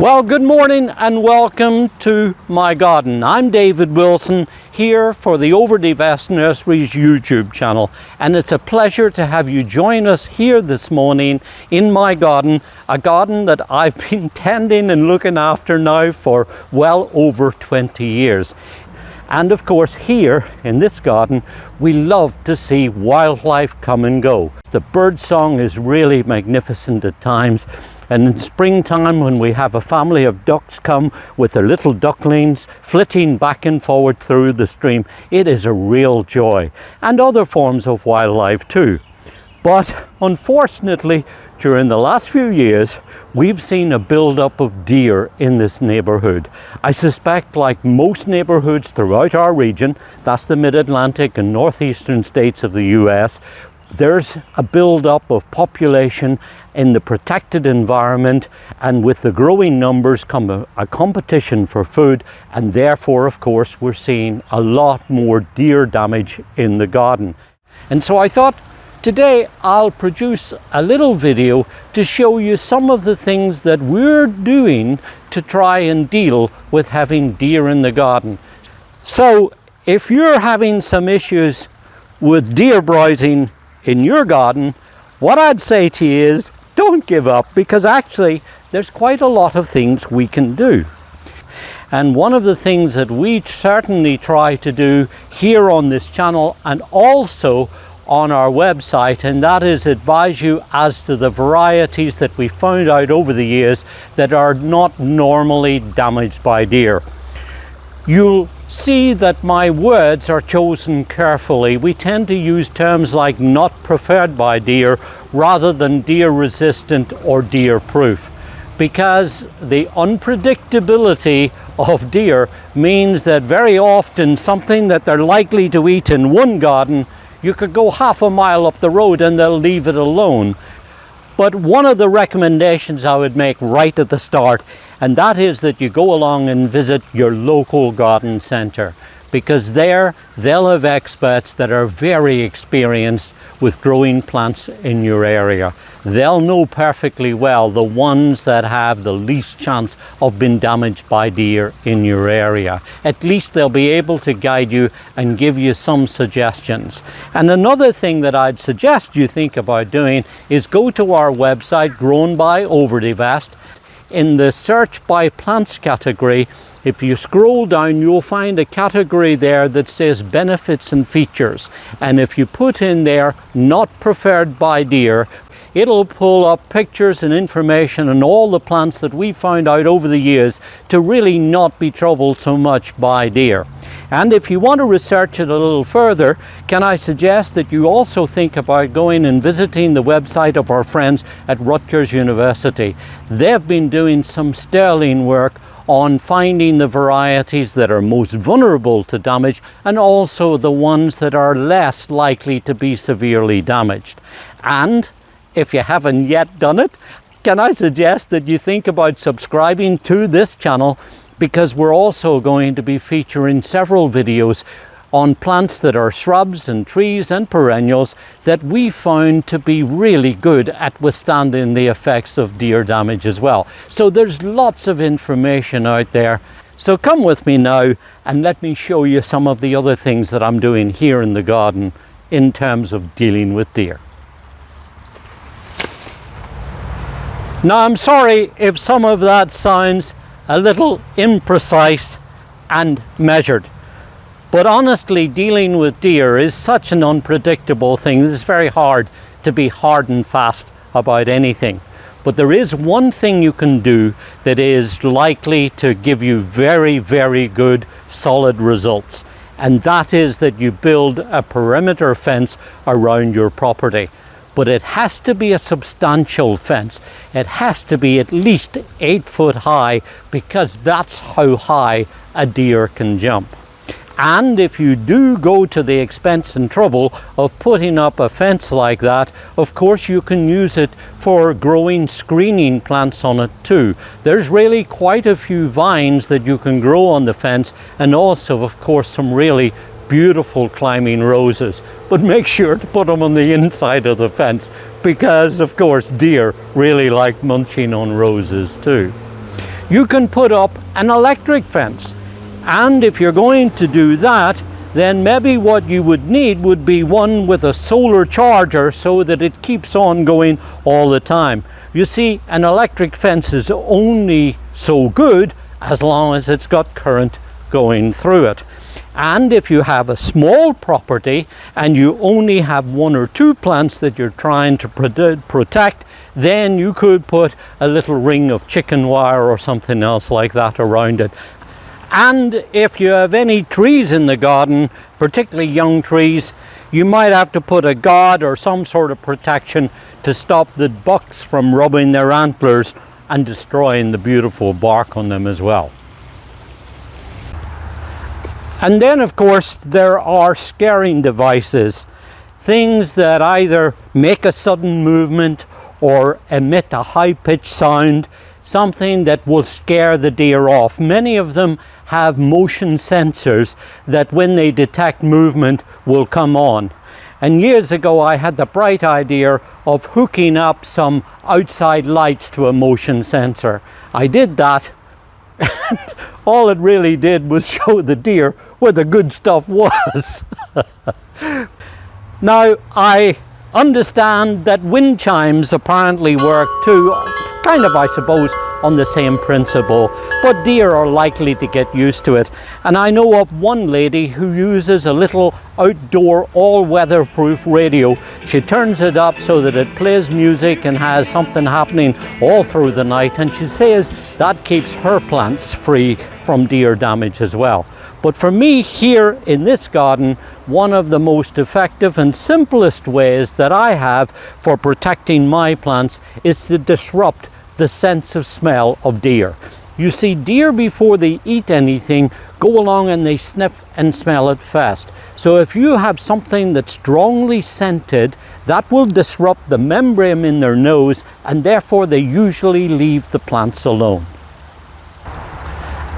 Well, good morning and welcome to my garden. I'm David Wilson here for the Overdevest Nurseries YouTube channel, and it's a pleasure to have you join us here this morning in my garden, a garden that I've been tending and looking after now for well over 20 years. And of course, here in this garden, we love to see wildlife come and go. The bird song is really magnificent at times. And in springtime, when we have a family of ducks come with their little ducklings flitting back and forward through the stream, it is a real joy. And other forms of wildlife too. But unfortunately, during the last few years, we've seen a build-up of deer in this neighborhood. I suspect, like most neighborhoods throughout our region, that's the mid-Atlantic and northeastern states of the US, there's a build-up of population in the protected environment, and with the growing numbers come a competition for food, and therefore, of course, we're seeing a lot more deer damage in the garden. And so I thought today I'll produce a little video to show you some of the things that we're doing to try and deal with having deer in the garden. So if you're having some issues with deer browsing in your garden, what I'd say to you is don't give up, because actually there's quite a lot of things we can do. And one of the things that we certainly try to do here on this channel and also on our website, and that is advise you as to the varieties that we found out over the years that are not normally damaged by deer. You'll see that my words are chosen carefully. We tend to use terms like not preferred by deer rather than deer resistant or deer proof, because the unpredictability of deer means that very often something that they're likely to eat in one garden, you could go half a mile up the road and they'll leave it alone. But one of the recommendations I would make right at the start, and that is that you go along and visit your local garden centre, because there they'll have experts that are very experienced with growing plants in your area. They'll know perfectly well the ones that have the least chance of being damaged by deer in your area. At least they'll be able to guide you and give you some suggestions. And another thing that I'd suggest you think about doing is go to our website, Grown by Overdevest. In the search by plants category, if you scroll down, you'll find a category there that says benefits and features. And if you put in there, not preferred by deer, it'll pull up pictures and information on all the plants that we found out over the years to really not be troubled so much by deer. And if you want to research it a little further, can I suggest that you also think about going and visiting the website of our friends at Rutgers University. They've been doing some sterling work on finding the varieties that are most vulnerable to damage and also the ones that are less likely to be severely damaged. And if you haven't yet done it, can I suggest that you think about subscribing to this channel, because we're also going to be featuring several videos on plants that are shrubs and trees and perennials that we found to be really good at withstanding the effects of deer damage as well. So there's lots of information out there. So come with me now and let me show you some of the other things that I'm doing here in the garden in terms of dealing with deer. Now, I'm sorry if some of that sounds a little imprecise and measured, but honestly, dealing with deer is such an unpredictable thing. It's very hard to be hard and fast about anything. But there is one thing you can do that is likely to give you very, very good, solid results. And that is that you build a perimeter fence around your property. But it has to be a substantial fence. It has to be at least 8 foot high, because that's how high a deer can jump. And if you do go to the expense and trouble of putting up a fence like that, of course you can use it for growing screening plants on it too. There's really quite a few vines that you can grow on the fence, and also of course some really beautiful climbing roses. But make sure to put them on the inside of the fence, because of course deer really like munching on roses too. you can put up an electric fence. And if you're going to do that, then maybe what you would need would be one with a solar charger so that it keeps on going all the time. You see, an electric fence is only so good as long as it's got current going through it. And if you have a small property and you only have 1 or 2 plants that you're trying to protect, then you could put a little ring of chicken wire or something else like that around it. And if you have any trees in the garden, particularly young trees, you might have to put a guard or some sort of protection to stop the bucks from rubbing their antlers and destroying the beautiful bark on them as well. And then, of course, there are scaring devices, things that either make a sudden movement or emit a high-pitched sound, something that will scare the deer off. Many of them have motion sensors that when they detect movement will come on. And years ago I had the bright idea of hooking up some outside lights to a motion sensor. I did that. All it really did was show the deer where the good stuff was. Now, I understand that wind chimes apparently work too, kind of, I suppose, on the same principle, but deer are likely to get used to it. And I know of one lady who uses a little outdoor all-weather-proof radio. She turns it up so that it plays music and has something happening all through the night, and she says that keeps her plants free from deer damage as well. But for me here in this garden, one of the most effective and simplest ways that I have for protecting my plants is to disrupt the sense of smell of deer. You see, deer, before they eat anything, go along and they sniff and smell it fast. So if you have something that's strongly scented, that will disrupt the membrane in their nose, and therefore they usually leave the plants alone.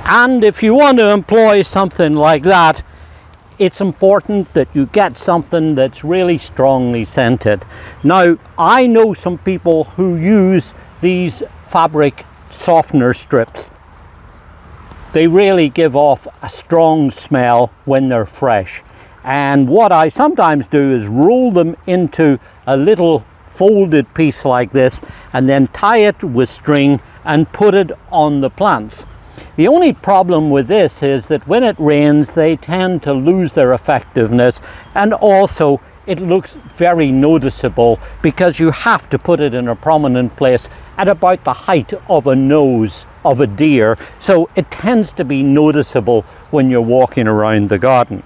And if you want to employ something like that, it's important that you get something that's really strongly scented. Now, I know some people who use these fabric softener strips. They really give off a strong smell when they're fresh. And what I sometimes do is roll them into a little folded piece like this and then tie it with string and put it on the plants. The only problem with this is that when it rains, they tend to lose their effectiveness, and also it looks very noticeable because you have to put it in a prominent place at about the height of a nose of a deer, so it tends to be noticeable when you're walking around the garden.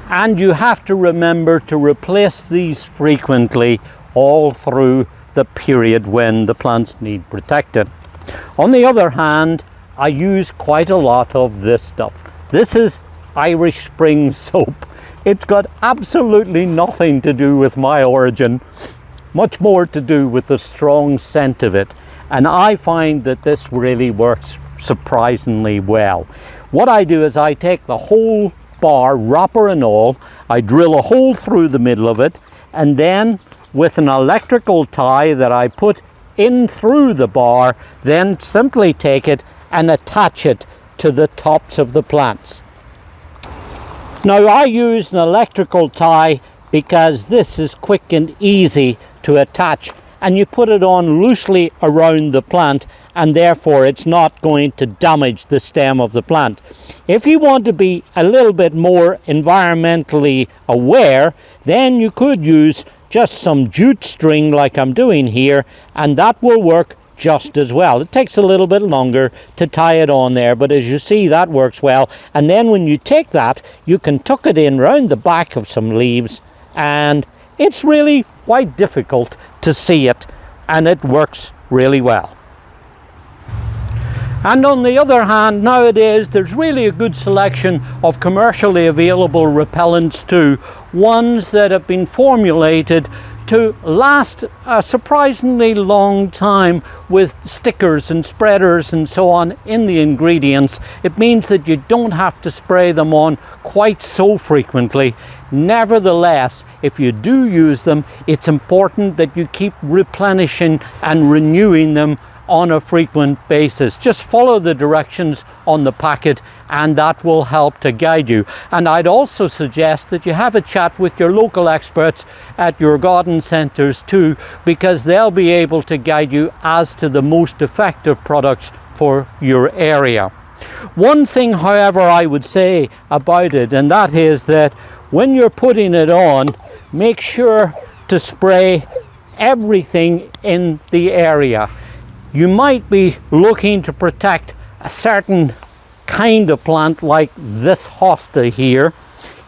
And you have to remember to replace these frequently all through the period when the plants need protected. On the other hand, I use quite a lot of this stuff. This is Irish Spring soap. It's got absolutely nothing to do with my origin, much more to do with the strong scent of it. And I find that this really works surprisingly well. What I do is I take the whole bar, wrapper and all, I drill a hole through the middle of it, and then with an electrical tie that I put in through the bar, then simply take it and attach it to the tops of the plants. Now, I use an electrical tie because this is quick and easy to attach, and you put it on loosely around the plant, and therefore it's not going to damage the stem of the plant. If you want to be a little bit more environmentally aware, then you could use just some jute string like I'm doing here, and that will work just as well. It takes a little bit longer to tie it on there, but as you see, that works well. And then when you take that, you can tuck it in round the back of some leaves, and it's really quite difficult to see it, and it works really well. And on the other hand, nowadays there's really a good selection of commercially available repellents too, ones that have been formulated to last a surprisingly long time with stickers and spreaders and so on in the ingredients. It means that you don't have to spray them on quite so frequently. Nevertheless, if you do use them, it's important that you keep replenishing and renewing them on a frequent basis. Just follow the directions on the packet and that will help to guide you. And I'd also suggest that you have a chat with your local experts at your garden centres too, because they'll be able to guide you as to the most effective products for your area. One thing, however, I would say about it, and that is that when you're putting it on, make sure to spray everything in the area. You might be looking to protect a certain kind of plant like this hosta here.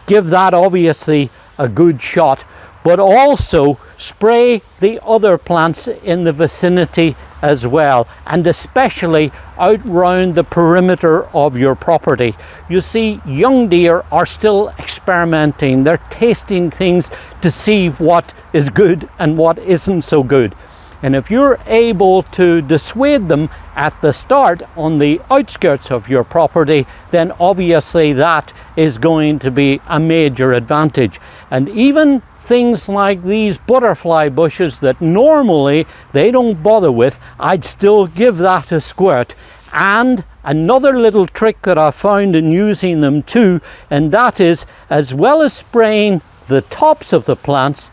Give that obviously a good shot, but also spray the other plants in the vicinity as well, and especially out round the perimeter of your property. You see, young deer are still experimenting. They're tasting things to see what is good and what isn't so good. And if you're able to dissuade them at the start on the outskirts of your property, then obviously that is going to be a major advantage. And even things like these butterfly bushes that normally they don't bother with, I'd still give that a squirt. And another little trick that I found in using them too, and that is, as well as spraying the tops of the plants,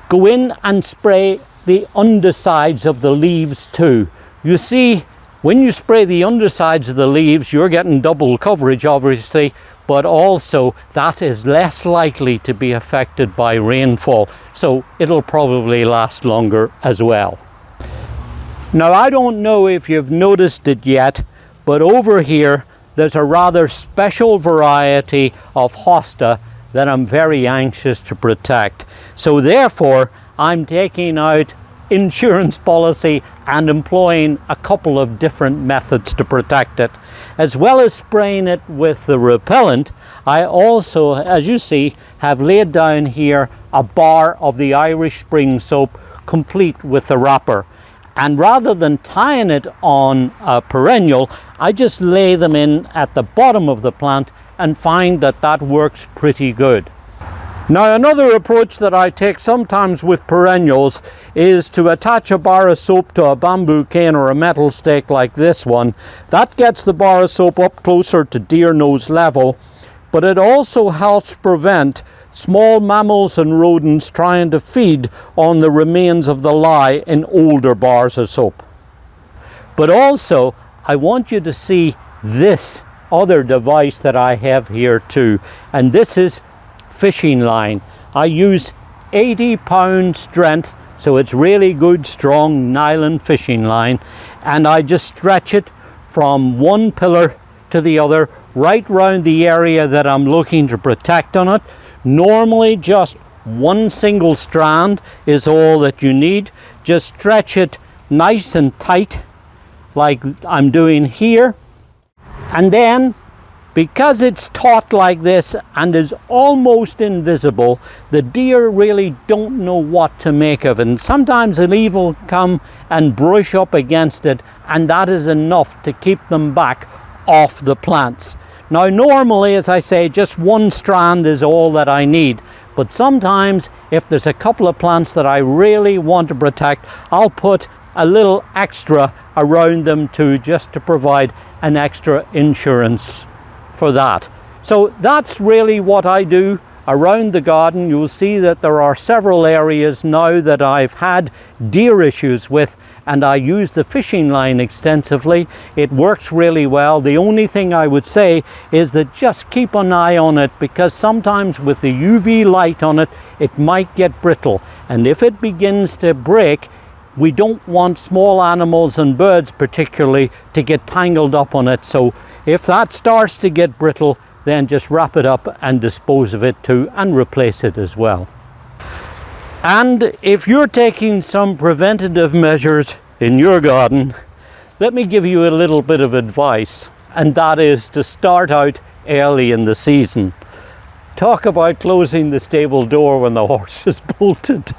go in and spray the undersides of the leaves too. You see, when you spray the undersides of the leaves, you're getting double coverage obviously, but also that is less likely to be affected by rainfall, so it'll probably last longer as well. Now, I don't know if you've noticed it yet, but over here there's a rather special variety of hosta that I'm very anxious to protect. So therefore, I'm taking out insurance policy and employing a couple of different methods to protect it. As well as spraying it with the repellent, I also, as you see, have laid down here a bar of the Irish Spring soap complete with the wrapper. And rather than tying it on a perennial, I just lay them in at the bottom of the plant and find that that works pretty good. Now, another approach that I take sometimes with perennials is to attach a bar of soap to a bamboo cane or a metal stake like this one. That gets the bar of soap up closer to deer nose level, but it also helps prevent small mammals and rodents trying to feed on the remains of the lye in older bars of soap. But also, I want you to see this other device that I have here too, and this is fishing line. I use 80-pound strength, so it's really good strong nylon fishing line, and I just stretch it from one pillar to the other right round the area that I'm looking to protect on it. Normally just one single strand is all that you need. Just stretch it nice and tight like I'm doing here, and then because it's taut like this and is almost invisible, the deer really don't know what to make of it. And sometimes a leaf will come and brush up against it, and that is enough to keep them back off the plants. Now, normally, as I say, just one strand is all that I need. But sometimes, if there's a couple of plants that I really want to protect, I'll put a little extra around them too, just to provide an extra insurance for that. So that's really what I do around the garden. You'll see that there are several areas now that I've had deer issues with, and I use the fishing line extensively. It works really well. The only thing I would say is that just keep an eye on it, because sometimes with the UV light on it, it might get brittle, and if it begins to break, we don't want small animals and birds particularly to get tangled up on it. So if that starts to get brittle, then just wrap it up and dispose of it too, and replace it as well. And if you're taking some preventative measures in your garden, let me give you a little bit of advice, and that is to start out early in the season. Talk about closing the stable door when the horse is bolted.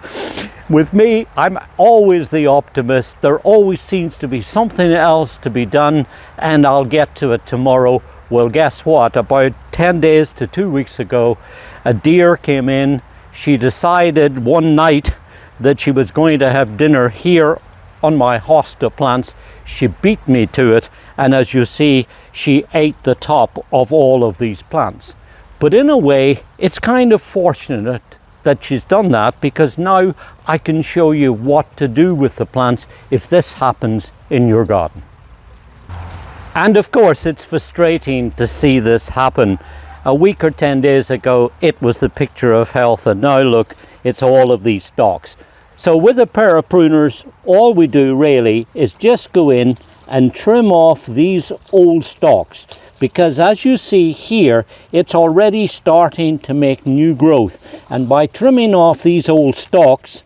With me, I'm always the optimist. There always seems to be something else to be done, and I'll get to it tomorrow. Well, guess what? About 10 days to 2 weeks ago, a deer came in. She decided one night that she was going to have dinner here on my hosta plants. She beat me to it, and as you see, she ate the top of all of these plants. But in a way, it's kind of fortunate that she's done that, because now I can show you what to do with the plants if this happens in your garden. And of course, it's frustrating to see this happen. A week or 10 days ago, it was the picture of health, and now look, it's all of these stalks. So with a pair of pruners, all we do really is just go in and trim off these old stalks, because as you see here, it's already starting to make new growth. And by trimming off these old stalks,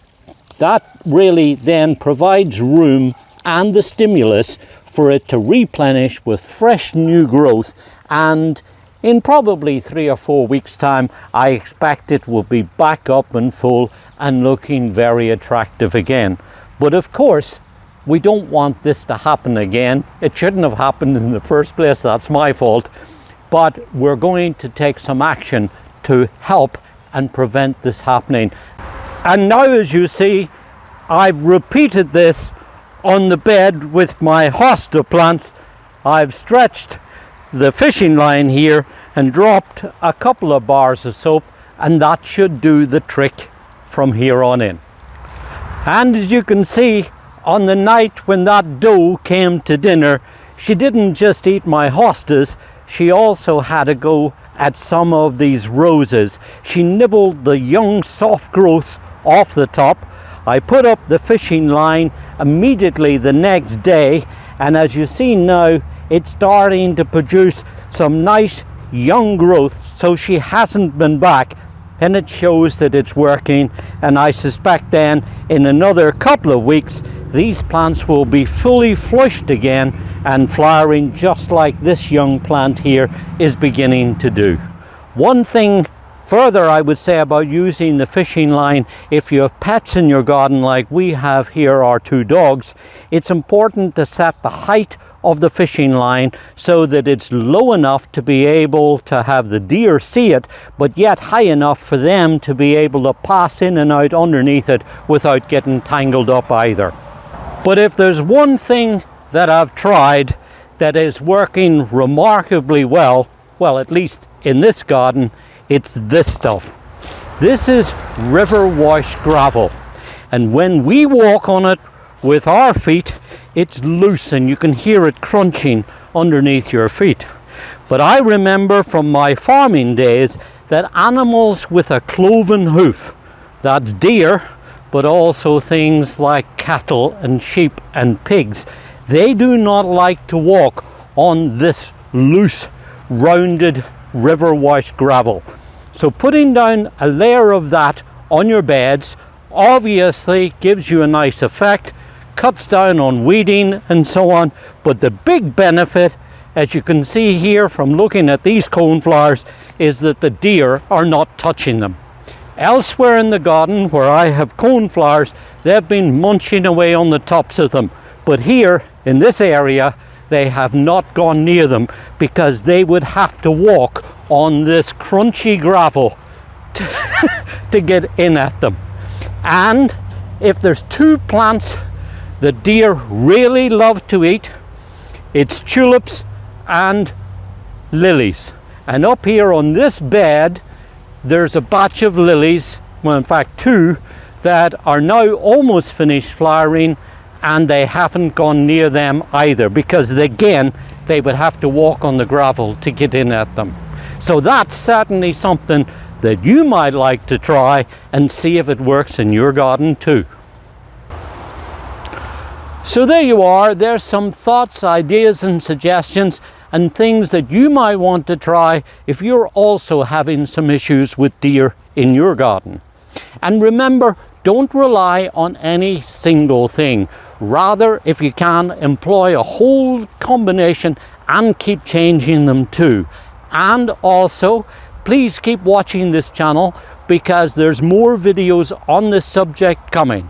that really then provides room and the stimulus for it to replenish with fresh new growth. And in probably 3 or 4 weeks time, I expect it will be back up and full and looking very attractive again. But of course, we don't want this to happen again. It shouldn't have happened in the first place, that's my fault. But we're going to take some action to help and prevent this happening. And now, as you see, I've repeated this on the bed with my hosta plants. I've stretched the fishing line here and dropped a couple of bars of soap, and that should do the trick from here on in. And as you can see, on the night when that doe came to dinner, she didn't just eat my hostas, she also had a go at some of these roses. She nibbled the young soft growths off the top. I put up the fishing line immediately the next day, and as you see now, it's starting to produce some nice young growth, so she hasn't been back, and it shows that it's working. And I suspect then in another couple of weeks these plants will be fully flushed again and flowering, just like this young plant here is beginning to do. One thing further I would say about using the fishing line, if you have pets in your garden like we have here, our 2 dogs, it's important to set the height of the fishing line so that it's low enough to be able to have the deer see it, but yet high enough for them to be able to pass in and out underneath it without getting tangled up either. But if there's one thing that I've tried that is working remarkably well, at least in this garden, it's this stuff. This is river wash gravel, and when we walk on it with our feet, it's loose and you can hear it crunching underneath your feet. But I remember from my farming days that animals with a cloven hoof, that's deer, but also things like cattle and sheep and pigs, they do not like to walk on this loose, rounded river wash gravel. So putting down a layer of that on your beds obviously gives you a nice effect, cuts down on weeding and so on. But the big benefit, as you can see here from looking at these coneflowers, is that the deer are not touching them. Elsewhere in the garden where I have coneflowers, they've been munching away on the tops of them. But here in this area, they have not gone near them, because they would have to walk on this crunchy gravel to get in at them. And if there's 2 plants the deer really love to eat, it's tulips and lilies. And up here on this bed, there's a batch of lilies, well, in fact 2, that are now almost finished flowering, and they haven't gone near them either, because again, they would have to walk on the gravel to get in at them. So that's certainly something that you might like to try and see if it works in your garden too. So there you are, there's some thoughts, ideas and suggestions and things that you might want to try if you're also having some issues with deer in your garden. And remember, don't rely on any single thing. Rather, if you can, employ a whole combination and keep changing them too. And also, please keep watching this channel, because there's more videos on this subject coming.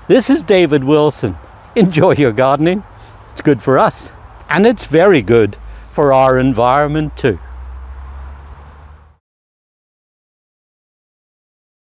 This is David Wilson. Enjoy your gardening. It's good for us, and it's very good for our environment too.